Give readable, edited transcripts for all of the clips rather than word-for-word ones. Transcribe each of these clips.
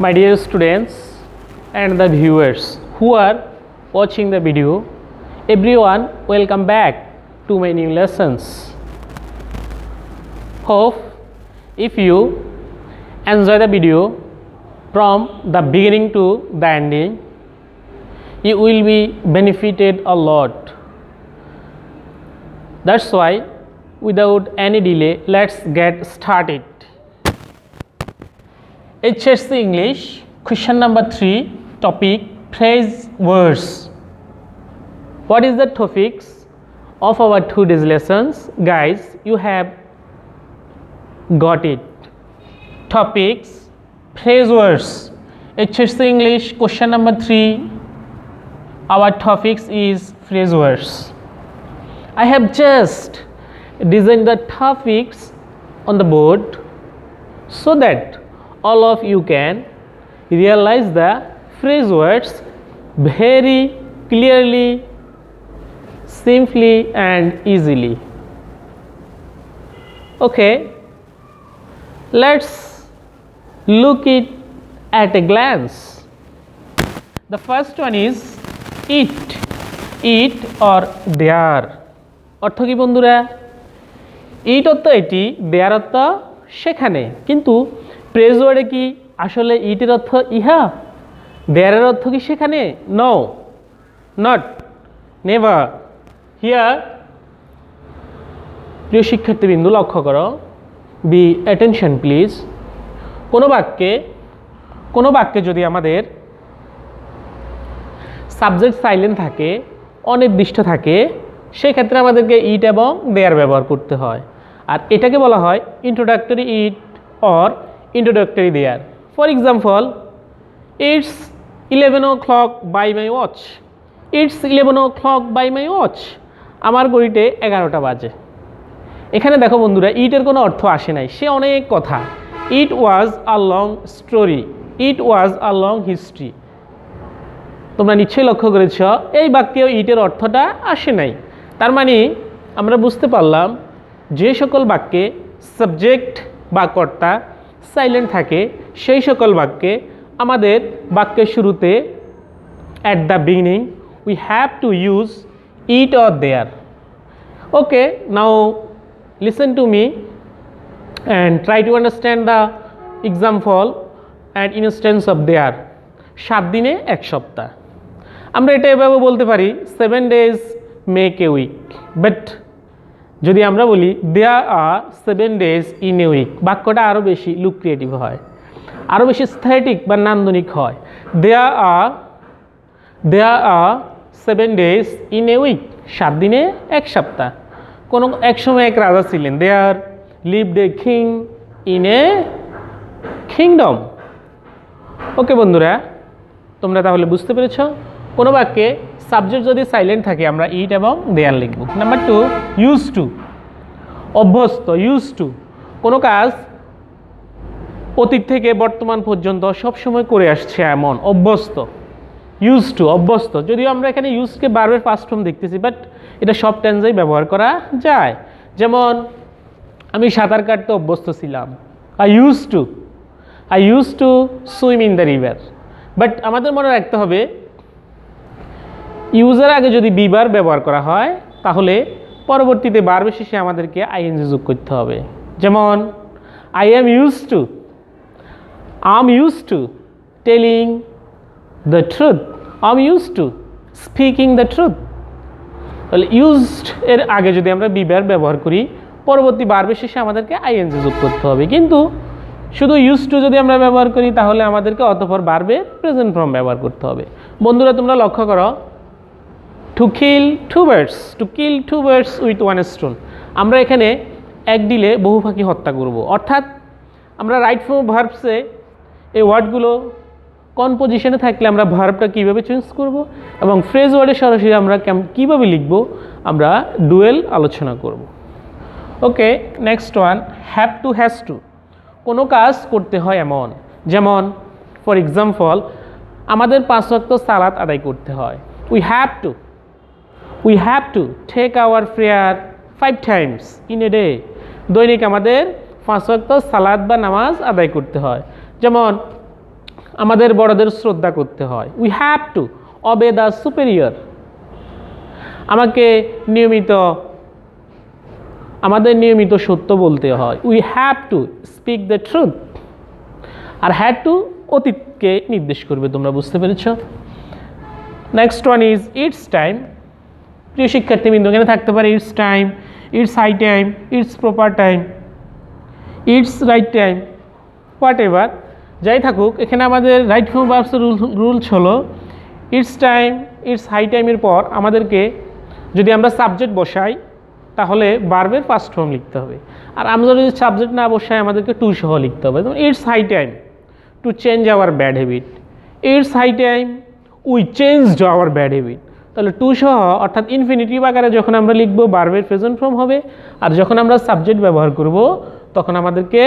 My dear students and the viewers who are watching the video, everyone welcome back to my new lessons. Hope if you enjoy the video from the beginning to the ending, you will be benefited a lot. That's why without any delay, let's get started. HSC English question number 3, topic phrase words. What is the topics of our today's lessons? Guys, you have got it. Topics phrase words. HSC English question number 3, our topics is phrase words. I have just designed the topics on the board so that all of you can realize the phrase words very clearly, simply and easily. Okay, let's look it at a glance. The first one is it or there. অর্থ কি বন্ধুরা? ইট অর্থ এটি, দেয়ার অর্থ সেখানে। কিন্তু praise ওয়ার্ডে কি আসলে ইটের অর্থ ইহা, দেয়ারের অর্থ কি সেখানে? No, not, never. হিয়ার প্রিয় শিক্ষার্থীবৃন্দু লক্ষ্য করো, বি অ্যাটেনশন প্লিজ। কোনো বাক্যে যদি আমাদের সাবজেক্ট সাইলেন্ট থাকে, অনির্দিষ্ট থাকে, সেক্ষেত্রে আমাদেরকে ইট এবং দেয়ার ব্যবহার করতে হয়। আর এটাকে বলা হয় introductory it or introductory there. For example, it's 11 o'clock by my watch. It's 11 o'clock by my watch. আমার ঘড়িতে 11টা বাজে। এখানে দেখো বন্ধুরা, ইটের কোনো অর্থ আসে নাই, সে অনেক কথা। It was a long story. It was a long history. তোমরা নিশ্চয়ই লক্ষ্য করেছ এই বাক্যেও ইটের অর্থটা আসে নাই। তার মানে আমরা বুঝতে পারলাম যে সকল বাক্যে সাবজেক্ট বা কর্তা সাইলেন্ট থাকে সেই সকল বাক্যে আমাদের বাক্যের শুরুতে at the beginning we have to use it or there. Okay, now listen to me and try to understand the example and instance of there. 7 দিনে 1 সপ্তাহ। আমরা এটা এভাবে বলতে পারি 7 days make a week, but যদি আমরা বলি দেয়ার আর 7 days in a week, বাক্যটা আরও বেশি লুক্রিয়েটিভ হয়, আরও বেশি স্থেটিক বা নান্দনিক হয়। দেয়ার আর 7 days in a week, 7 দিনে 1 সপ্তাহ। কোনো এক সময় এক রাজা ছিলেন, there lived a king in a kingdom. Okay বন্ধুরা, তোমরা তাহলে বুঝতে পেরেছ কোনো বাক্যে সাবজেক্ট যদি সাইলেন্ট থাকে আমরা ইট এবং দেয়ার লিখব। নাম্বার 2, ইউজ টু, অভ্যস্ত। ইউজ টু কোনো কাজ অতীত থেকে বর্তমান পর্যন্ত সবসময় করে আসছে এমন, অভ্যস্ত। ইউজ টু অভ্যস্ত, যদিও আমরা এখানে ইউজকে বারবার ফার্স্ট ফর্ম দেখতেছি, বাট এটা সব টেন্সেই ব্যবহার করা যায়। যেমন আমি সাঁতার কাটতে অভ্যস্ত ছিলাম, I use to swim in the river. But আমাদের মনে রাখতে হবে ইউজের আগে যদি বিবার ব্যবহার করা হয় তাহলে পরবর্তীতে বারবার শেষে আমাদেরকে আইএনজি যোগ করতে হবে। যেমন I am use to telling the truth, I am use to speaking the truth. তাহলে ইউজড এর আগে যদি আমরা বিবার ব্যবহার করি পরবর্তী বারবার শেষে আমাদেরকে আইএনজি যোগ করতে হবে। কিন্তু শুধু ইউজ টু যদি আমরা ব্যবহার করি তাহলে আমাদেরকে অতঃপর বারবে প্রেজেন্ট ফর্ম ব্যবহার করতে হবে। বন্ধুরা তোমরা লক্ষ্য করো, to kill two birds with one stone, আমরা এখানে এক ডিলে বহু পাখি হত্যা করব। অর্থাৎ আমরা রাইট ফর্ম ভার্বসে এই ওয়ার্ডগুলো কোন পজিশনে থাকলে আমরা ভার্বটা কীভাবে চেঞ্জ করব এবং ফ্রেজ ওয়ার্ডে সরাসরি আমরা কীভাবে লিখব আমরা ডুয়েল আলোচনা করব। Okay, next one, have to, has to, কোনো কাজ করতে হয় এমন। যেমন ফর এক্সাম্পল আমাদের 5 ওয়াক্ত সালাত আদায় করতে হয়, we have to take our prayer 5 times in a day. দৈনিক আমাদের 5 ওয়াক্ত সালাত বা নামাজ আদায় করতে হয়। যেমন আমাদের বড়দের শ্রদ্ধা করতে হয়। We have to obey the superior, আমাদের নিয়মিত সত্য বলতে হয়। We have to speak the truth. আর হ্যাড টু অতীতকে নির্দেশ করবে, তোমরা বুঝতে পেরেছ। Next one is it's time. প্রিয় শিক্ষার্থীবৃন্দ, এখানে থাকতে পারে it's time, it's high time, it's proper time, it's right time, whatever যাই থাকুক, এখানে আমাদের রাইট ফর্ম ভার্বসের রুলস হলো ইটস টাইম, ইটস হাই টাইমের পর আমাদেরকে যদি আমরা সাবজেক্ট বসাই তাহলে ভার্বের ফার্স্ট ফর্ম লিখতে হবে। আর আমরা যদি সাবজেক্ট না বসাই আমাদেরকে টু সহ লিখতে হবে। যেমন it's high time to change our bad habit, it's high time we changed our bad habit. তাহলে টু সহ অর্থাৎ ইনফিনিটিভ আকারে যখন আমরা লিখবো ভার্বের প্রেজেন্ট ফর্ম হবে, আর যখন আমরা সাবজেক্ট ব্যবহার করব তখন আমাদেরকে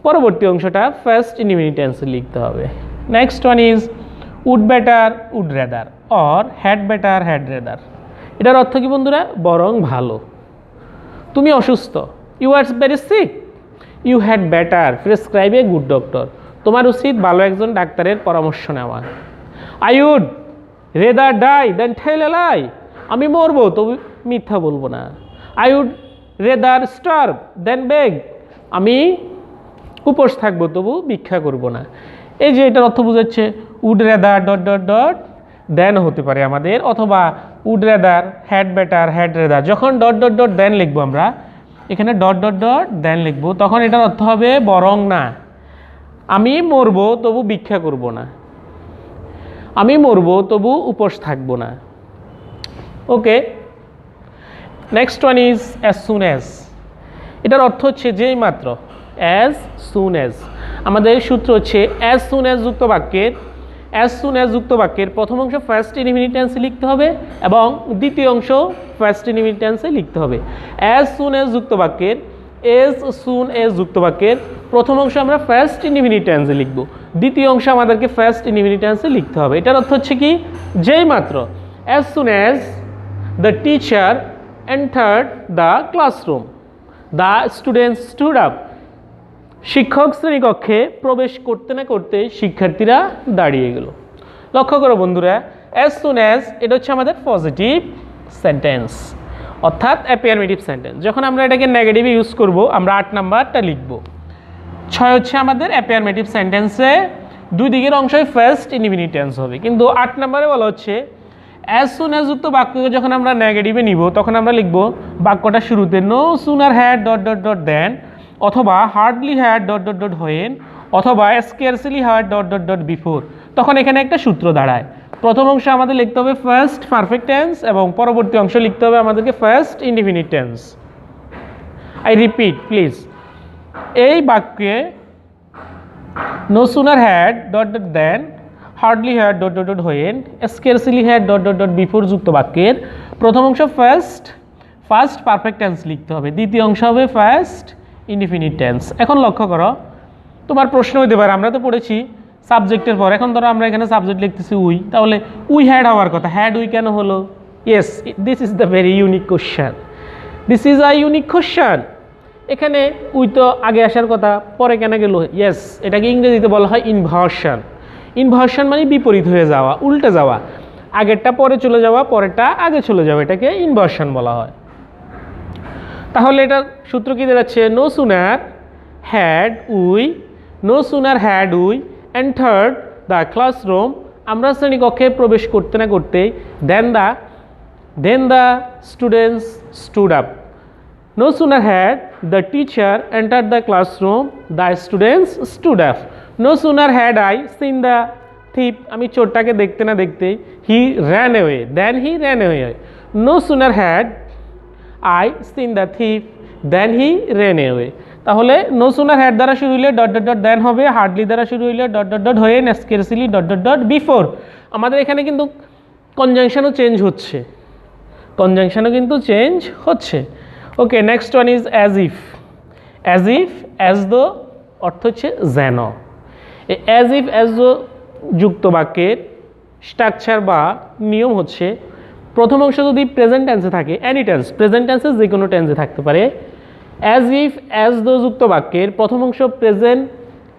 পরবর্তী অংশটা ফার্স্ট ইনডিফিনিট টেন্সে লিখতে হবে। Next one is would better, would rather, or had better, had rather. এটার অর্থ কি বন্ধুরা? বরং ভালো। তুমি অসুস্থ, you are very sick, you had better prescribe a good doctor. তোমার উচিত ভালো একজন ডাক্তারের পরামর্শ নেওয়া। I would rather die than tell a lie, আমি মরবো তবু মিথ্যা বলবো না। I would rather starve than beg, আমি উপোস থাকবো তবু ভিক্ষা করব না। এই যে এটার অর্থ বোঝাচ্ছে would rather dot dot dot then হতে পারে আমাদের, অথবা would rather, had better, had rather. যখন ডট ডট ডট দেন লিখবো আমরা, এখানে ডট ডট ডট দেন লিখবো, তখন এটার অর্থ হবে বরং না। আমি মরবো তবু ভিক্ষা করব না, আমি মরবো তবু উপোস থাকবো না। Okay, next one is as soon as. এটার অর্থ হচ্ছে যেই মাত্র, অ্যাজ সুন অ্যাজ। আমাদের সূত্র হচ্ছে অ্যাজ সুন অ্যাজ যুক্ত বাক্যের, অ্যাজ সুন অ্যাজ যুক্ত বাক্যের প্রথম অংশ ফার্স্ট ইনডিফিনিট টেন্সে লিখতে হবে এবং দ্বিতীয় অংশ ফার্স্ট ইনডিফিনিট টেন্সে লিখতে হবে। অ্যাজ সুন অ্যাজ যুক্ত বাক্যের, এজ সুন এজ যুক্ত বাক্যের প্রথম অংশ আমরা ফার্স্ট ইনডিফিনিট টেন্সে লিখব, দ্বিতীয় অংশ আমাদেরকে ফার্স্ট ইনডিফিনিট টেন্সে লিখতে হবে। এটার অর্থ হচ্ছে কি? যেই মাত্র, as soon as the teacher entered the classroom the students stood up. শিক্ষক শ্রেণীকক্ষে প্রবেশ করতে না করতে শিক্ষার্থীরা দাঁড়িয়ে গেল। লক্ষ্য করো বন্ধুরা, অ্যাজ সুন অ্যাজ এটা হচ্ছে আমাদের পজিটিভ সেন্টেন্স, অর্থাৎ অ্যাফার্মেটিভ সেন্টেন্স। যখন আমরা এটাকে নেগেটিভে ইউজ করব আমরা 8 নাম্বারটা লিখব। 6 হচ্ছে আমাদের অ্যাফার্মেটিভ সেন্টেন্সে দুই দিকের অংশই ফার্স্ট ইনডিফিনিট টেন্স হবে, কিন্তু 8 নাম্বারে বলা হচ্ছে অ্যাজ সুন অ্যাজ যুক্ত বাক্যকে যখন আমরা নেগেটিভে নিব তখন আমরা লিখব বাক্যটা শুরুতে no sooner had dot dot dot then, অথবা hardly had dot dot dot when, অথবা scarcely had dot dot dot before. তখন এখানে একটা সূত্র দাঁড়ায়, প্রথম অংশ আমাদের লিখতে হবে ফার্স্ট পারফেক্ট টেন্স এবং পরবর্তী অংশ লিখতে হবে আমাদেরকে first indefinite tense. I repeat please, এই বাক্যে no sooner had dot dot than, hardly had dot dot dot when, scarcely had dot dot dot before যুক্ত বাক্যের প্রথম অংশ ফার্স্ট পারফেক্ট টেন্স লিখতে হবে, দ্বিতীয় অংশ হবে ফার্স্ট ইনডিফিনিট টেন্স। এখন লক্ষ্য করো, তোমার প্রশ্ন হতে পারে আমরা তো পড়েছি সাবজেক্টের পর, এখন ধরো আমরা এখানে সাবজেক্ট লিখতেছি উই, তাহলে উই হ্যাড হওয়ার কথা, হ্যাড উই কেন হলো? Yes, this is the very unique question, this is a unique question. এখানে উই তো আগে আসার কথা, পরে কেন গেল? ইয়েস, এটাকে ইংরেজিতে বলা হয় ইনভার্সন। ইনভার্সন মানে বিপরীত হয়ে যাওয়া, উল্টে যাওয়া, আগেরটা পরে চলে যাওয়া, পরেরটা আগে চলে যাওয়া, এটাকে ইনভার্সন বলা হয়। তাহলে এটার সূত্র কি দাঁড়াচ্ছে? No sooner had we, no sooner had we entered the classroom, আমরা শ্রেণীকক্ষে প্রবেশ করতে না করতেই then the students stood up. No sooner had the teacher entered the classroom the students stood up. No sooner had I seen the thief, আমি চোরটাকে দেখতে না দেখতেই he ran away, then he ran away. No sooner had I seen the thief then he ran away. তাহলে no sooner had দ্বারা শুরু হইলে dot dot dot দেন হবে, হার্ডলি দ্বারা শুরু হইলে ডট ডট ডট হয়ে, scarcely dot dot dot before. আমাদের এখানে কিন্তু কনজাংশনও চেঞ্জ হচ্ছে, okay, next one is as if. As though অর্থ হচ্ছে যেন। এই অ্যাজ ইফ অ্যাজ দো যুক্ত বাক্যের স্ট্রাকচার বা নিয়ম হচ্ছে, প্রথম অংশ যদি প্রেজেন্ট টেন্সে থাকে, এনি টেন্স, প্রেজেন্ট টেন্সে যে কোনো টেন্সে থাকতে পারে, অ্যাজ ইফ অ্যাজ দো যুক্ত বাক্যের প্রথম অংশ প্রেজেন্ট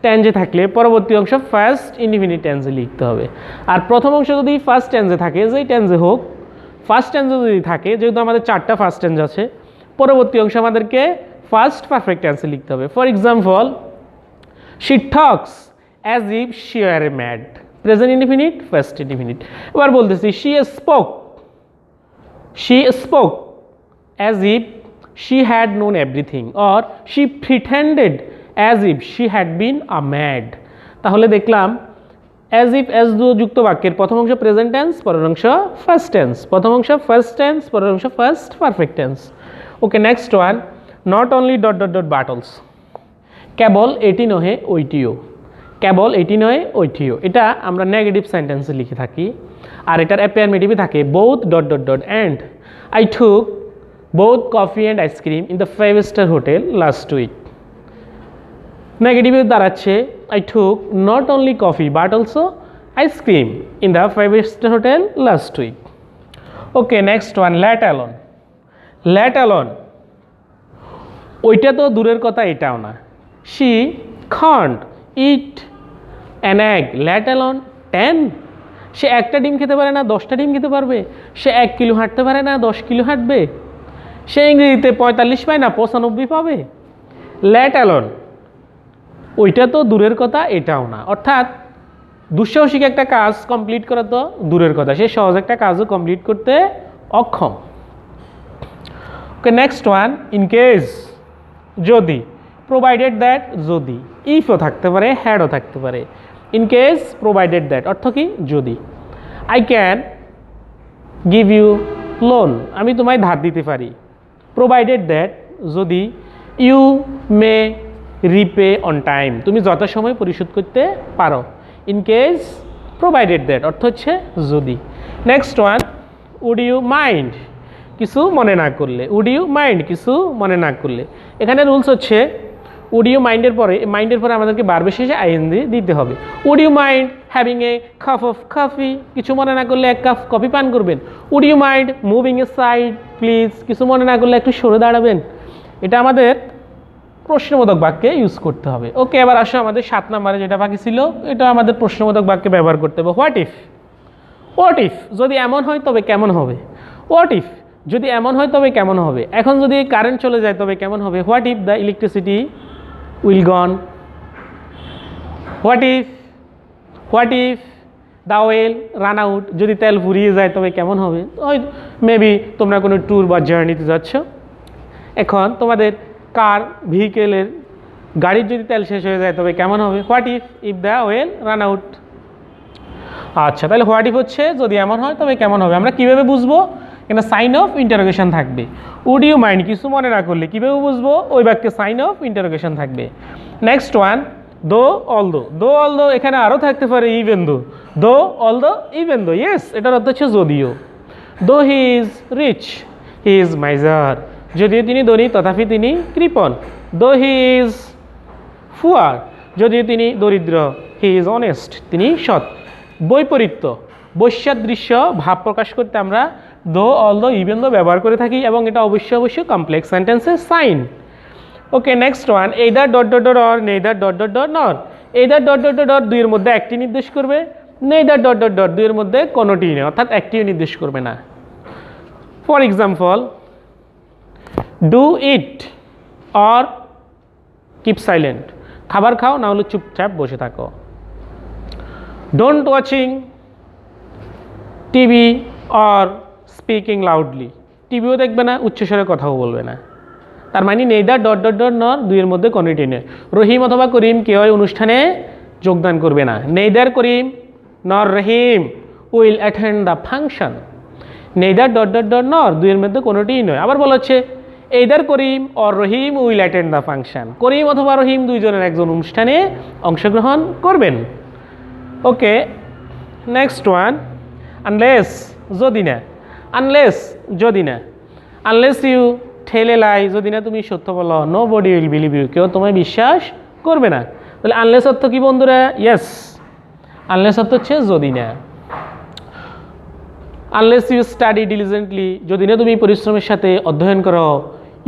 টেন্সে থাকলে পরবর্তী অংশ ফার্স্ট ইনডিফিনিট টেন্সে লিখতে হবে। আর প্রথম অংশ যদি ফার্স্ট টেন্সে থাকে, যেই টেন্সে হোক, ফার্স্ট টেন্সে যদি থাকে, যেহেতু আমাদের 4টা ফার্স্ট টেন্স আছে, পরবর্তী অংশ আমাদেরকে ফার্স্ট পারফেক্ট টেন্সে লিখতে হবে। For example, she talks as if she are a mad, present indefinite, first indefinite. এবার বলতেছি she spoke as if she had known everything, or she pretended as if she had been a mad। তাহলে দেখলাম as if as যুক্ত বাক্যের প্রথম অংশ present tense, পরের অংশ ফার্স্ট টেন্স, প্রথম অংশ ফার্স্ট টেন্স, পরের অংশ past perfect tense. Okay, next one, not only dot dot dot but also, কেবল এটি নহে ওইটিও, কেবল এটি নয় ওইটিও, এটা আমরা নেগেটিভ সেন্টেন্সে লিখে থাকি। আর এটার অ্যাফার্মেটিভে থাকে both dot dot dot and I took both coffee and ice cream in the 5-star hotel last week। নেগেটিভে দাঁড়াচ্ছে I took not only coffee but also ice cream in the 5-star hotel last week। Okay, next one, let alone, ওইটা তো দূরের কথা, এটাও না। she can't eat an egg let alone 10। সে একটা ডিম খেতে পারে না, 10টা ডিম খেতে পারবে। সে 1 কিলো হাঁটতে পারে না, 10 কিলো হাঁটবে। সে ইংরেজিতে 45 পায় না, 95 পাবে। লেট অ্যালোন, ওইটা তো দূরের কথা, এটাও না। অর্থাৎ দুঃসাহসিক একটা কাজ কমপ্লিট করা তো দূরের কথা, সে সহজ একটা কাজও কমপ্লিট করতে অক্ষম। ওকে, নেক্সট ওয়ান, ইন কেস, যদি, প্রোভাইডেড দ্যাট, যদি, ইফও থাকতে পারে, হ্যাডও থাকতে পারে। ইন কেস, প্রোভাইডেড দ্যাট অর্থ কি? যদি। I can give you loan, আমি তোমায় ধার দিতে পারি। প্রোভাইডেড দ্যাট, যদি, you may repay on time, তুমি যথাসময় পরিশোধ করতে পারো। ইন কেস, প্রোভাইডেড দ্যাট অর্থ হচ্ছে যদি। Next one, would you mind, কিছু মনে না করলে। উড ইউ মাইন্ড, কিছু মনে না করলে। এখানে রুলস হচ্ছে উড ইউ মাইন্ডের পরে আমাদেরকে বারবে শেষে আইএনজি দিতে হবে। Would you mind having a cup of coffee, কিছু মনে না করলে 1 কাপ কফি পান করবেন। Would you mind moving aside please, কিছু মনে না করলে একটু সরে দাঁড়াবেন। এটা আমাদের প্রশ্নবোধক বাক্যে ইউজ করতে হবে। ওকে, এবার আসো আমাদের 7 নম্বরে যেটা বাকি ছিল, এটা আমাদের প্রশ্নবোধক বাক্যে ব্যবহার করতে হবে। হোয়াট ইফ, যদি এমন হয় তবে কেমন হবে। হোয়াট ইফ, যদি এমন হয় তবে কেমন হবে। এখন যদি কারেন্ট চলে যায় তবে কেমন হবে। What if the electricity will gone. What if the well run out, যদি তেল ফুরিয়ে যায় তবে কেমন হবে। হয়তো মেবি তোমরা কোনো ট্যুর বা জার্নিতে যাচ্ছ, এখন তোমাদের ভেহিকেলের গাড়ির যদি তেল শেষ হয়ে যায় তবে কেমন হবে। What if the well run out. আচ্ছা, তাহলে হোয়াট ইফ হচ্ছে যদি এমন হয় তবে কেমন হবে। আমরা কীভাবে বুঝবো? এখানে সাইন অফ ইন্টারোগেশন থাকবে। উড ইউ মাইন্ড, কিছু মনে না করলে কীভাবে বুঝবো? ওই বাক্যে সাইন অফ ইন্টারোগেশন থাকবে। নেক্সট ওয়ান, দো অলদো, এখানে আরও থাকতে পারে even though although even though. Yes, এটার অর্থ হচ্ছে যদিও। Though he is rich he is miser, যদিও তিনি ধনী তথাপি তিনি কৃপণ। দো হি ইজ ফুয়ার, যদিও তিনি দরিদ্র, হি ইজ অনেস্ট, তিনি সৎ। বৈপরীত্য, বৈসাদৃশ্য ভাব প্রকাশ করতে আমরা দো অলদো ইভেন দো ব্যবহার করে থাকি, এবং এটা অবশ্যই কমপ্লেক্স সেন্টেন্সের sign. Okay, next one, either dot dot dot or neither dot dot dot nor. Either dot dot dot dot দুইয়ের মধ্যে একটি নির্দেশ করবে, নেইদার ডট ডট ডট দুইয়ের মধ্যে কোনোটি নেই, অর্থাৎ একটিও নির্দেশ করবে না। For example, do it or keep silent, খাবার খাও না হলে চুপচাপ বসে থাকো। Don't watching TV or speaking loudly, টিভিও দেখবে না, উচ্চস্বরে কথাও বলবে না। তার মানে neither dot dot dot nor দুইয়ের মধ্যে কোনোটি নেই। রহিম অথবা করিম কেউ অনুষ্ঠানে যোগদান করবে না। Neither Karim nor Rahim will attend the function. Neither dot dot dot nor দুইয়ের মধ্যে কোনোটিই নয়। আবার বলা হচ্ছে either Karim or Rahim will attend the function, Karim অথবা রহিম দুইজনের একজন অনুষ্ঠানে অংশগ্রহণ করবেন। ওকে, নেক্সট ওয়ান, আনলেস, যদি না। আনলেস, যদি না। আনলেস ইউ টেল এ লাই, যদি না তুমি সত্য বলো, nobody will believe you, কেউ তোমায় বিশ্বাস করবে না। তাহলে আনলেস অর্থ কি বন্ধুরা? ইয়েস, আনলেস অর্থ হচ্ছে যদি না। আনলেস ইউ স্টাডি ডিলিজেন্টলি, যদি না তুমি পরিশ্রমের সাথে অধ্যয়ন করো।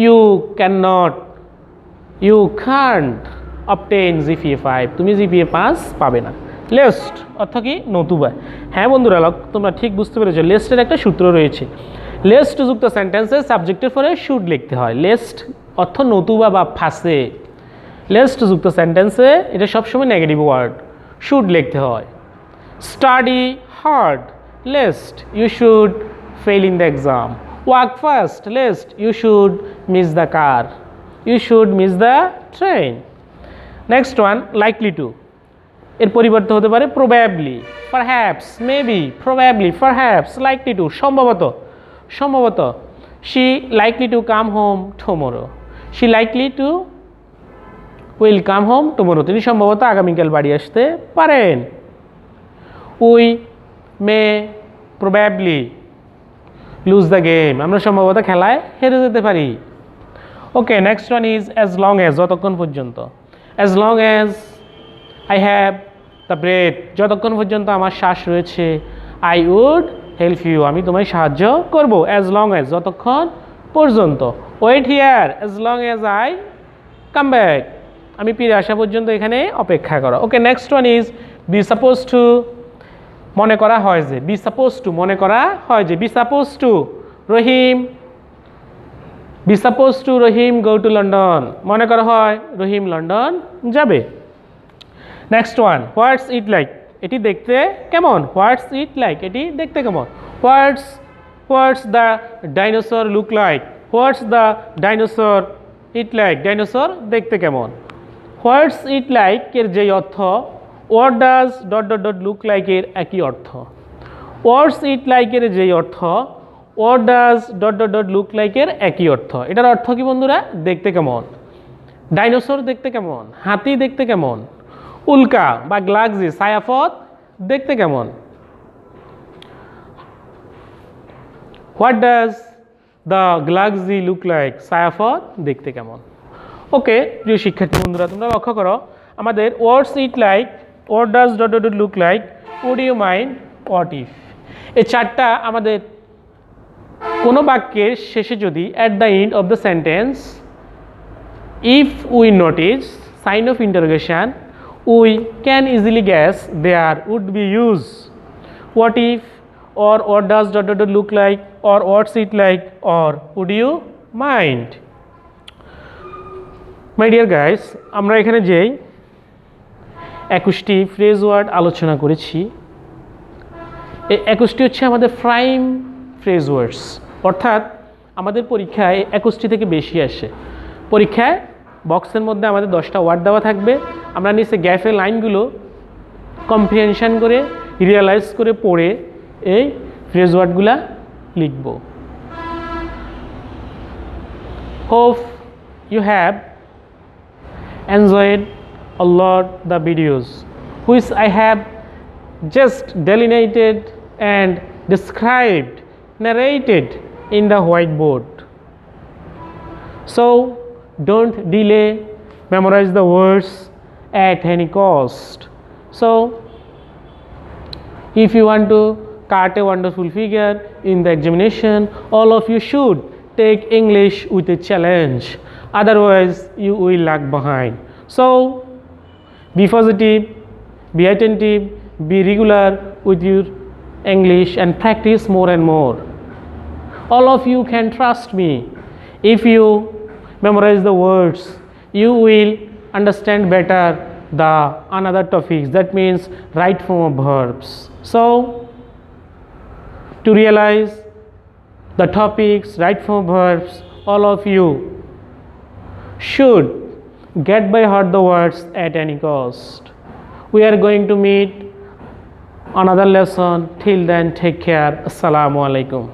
You can not, you can't obtain GPA 5, তুমি GPA 5 পাবে না। লেস্ট অর্থ কি? নতুবা। হ্যাঁ বন্ধুরা, তোমরা ঠিক বুঝতে পেরেছো, লেস্টের একটা সূত্র রয়েছে। লেস্ট যুক্ত সেন্টেন্সে সাবজেক্টের পরে শুড লিখতে হয়। লেস্ট অর্থ নতুবা বা ফাঁসে। লেস্ট যুক্ত সেন্টেন্সে এটা সবসময় নেগেটিভ ওয়ার্ড, শুড লিখতে হয়। Study hard, lest you should fail in the exam. Work fast, lest you should miss the car, you should miss the train. Next one, likely to, এর পরিবর্তে হতে পারে probably, perhaps, maybe, probably, perhaps, likely to, সম্ভবত, সম্ভবত। She likely to come home tomorrow, she likely to will come home tomorrow, তিনি সম্ভবত আগামীকাল বাড়ি আসতে পারেন। We may probably lose the game, আমরা সম্ভবত খেলায় হেরে যেতে পারি। Okay, next one is as long as, যতক্ষণ পর্যন্ত। As long as I have the breath, যতক্ষণ পর্যন্ত আমার শ্বাস রয়েছে। আই উড হেল্প ইউ, আমি তোমায় সাহায্য করব। অ্যাজ লং অ্যাজ, যতক্ষণ পর্যন্ত। Wait here as long as I come back, আমি ফিরে আসা পর্যন্ত এখানে অপেক্ষা করো। Okay, next one is be suppose to, মনে করা হয় যে। বি সাপোজ টু, মনে করা হয় যে। Be suppose to Rahim, be suppose to Rahim go to London, মনে করা হয় রহিম লন্ডন যাবে। Next one, what's it like, এটি দেখতে কেমন। হোয়াটস ইট লাইক, এটি দেখতে কেমন। What's the dinosaur look like, what's the dinosaur it like, dinosaur দেখতে কেমন। হোয়াটস ইট লাইক এর যেই অর্থ, what does dot dot dot look like এর একই অর্থ। হোয়াটস ইট লাইক এর যেই অর্থ, what does dot dot dot look like এর একই অর্থ। এটার অর্থ কি বন্ধুরা? দেখতে কেমন। ডাইনোসর দেখতে কেমন, হাতি দেখতে কেমন, উল্কা বা গ্লাক্সি ছায়াপথ দেখতে কেমন। What does the galaxy look like, ছায়াপথ দেখতে কেমন। ওকে প্রিয় শিক্ষার্থী বন্ধুরা, তোমরা লক্ষ্য করো আমাদের what's it like, what does dot dot dot look like, would you mind, what if, এই চারটা আমাদের কোনো বাক্যের শেষে যদি at the end of the sentence if we notice sign of interrogation, we can easily guess there would be use what if, or what does dot dot dot look like, or what's it like, or would you mind. My dear guys, আমরা এখানে যেই 21টি phrase word আলোচনা করেছি, এই 21টি হচ্ছে আমাদের prime phrase ওয়ার্ডস, অর্থাৎ আমাদের পরীক্ষায় 21টি থেকে বেশি আসে। পরীক্ষায় বক্সের মধ্যে আমাদের 10টা ওয়ার্ড দেওয়া থাকবে, আমরা নিচে গ্যাপের লাইনগুলো কম্প্রিহেনশন করে রিয়েলাইজ করে পড়ে এই ফ্রেজ ওয়ার্ডগুলা লিখব। Hope you have enjoyed a lot the videos which I have just delineated and described, narrated in the whiteboard. So don't delay, memorize the words at any cost. So if you want to cut a wonderful figure in the examination, all of you should take English with a challenge, otherwise you will lag behind. So be positive, be attentive, be regular with your English and practice more and more. All of you can trust me. If you memorize the words, you will understand better the another topics, that means right form of verbs. So to realize the topics, right form of verbs, all of you should get by heart the words at any cost. We are going to meet another lesson. Till then, take care. Assalamu alaikum.